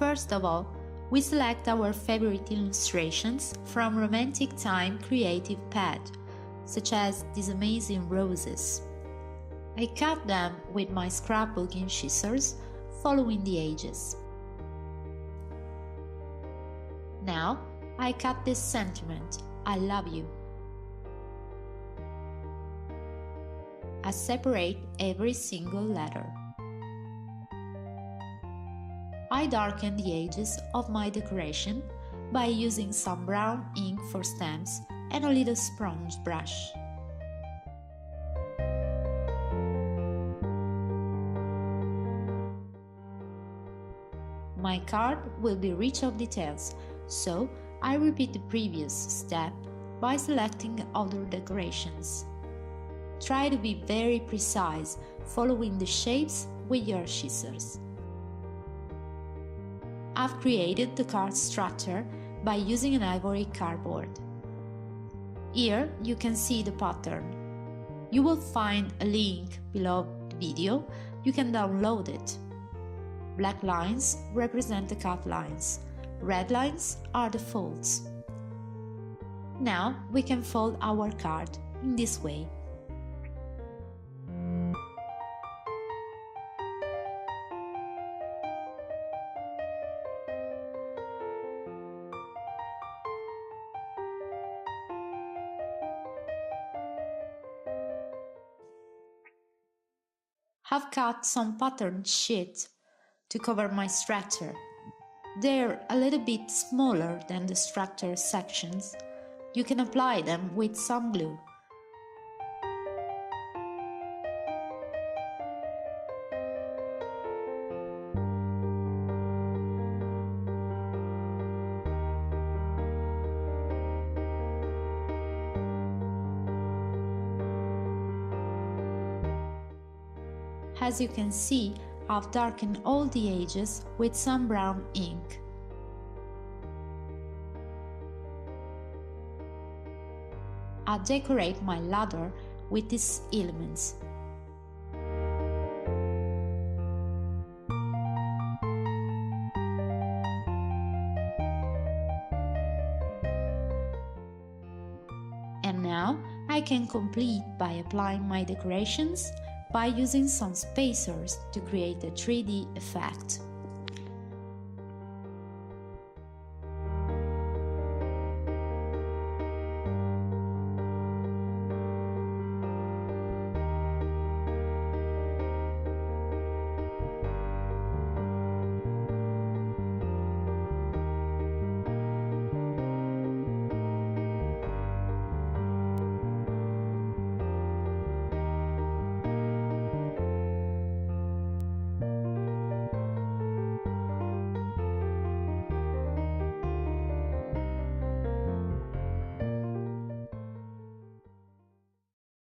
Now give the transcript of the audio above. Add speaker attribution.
Speaker 1: First of all, we select our favorite illustrations from Romantic Time Creative Pad, such as these amazing roses. I cut them with my scrapbooking scissors, following the edges. Now, I cut this sentiment, I love you. I separate every single letter. I darken the edges of my decoration by using some brown ink for stamps and a little sponge brush. My card will be rich of details, so I repeat the previous step by selecting other decorations. Try to be very precise, following the shapes with your scissors. I've created the card structure by using an ivory cardboard. Here you can see the pattern. You will find a link below the video, you can download it. Black lines represent the cut lines, red lines are the folds. Now we can fold our card in this way. I've cut some patterned sheet to cover my structure. They're a little bit smaller than the structure sections. You can apply them with some glue. As you can see, I've darkened all the edges with some brown ink. I'll decorate my ladder with these elements. And now I can complete by applying my decorations by using some spacers to create a 3D effect.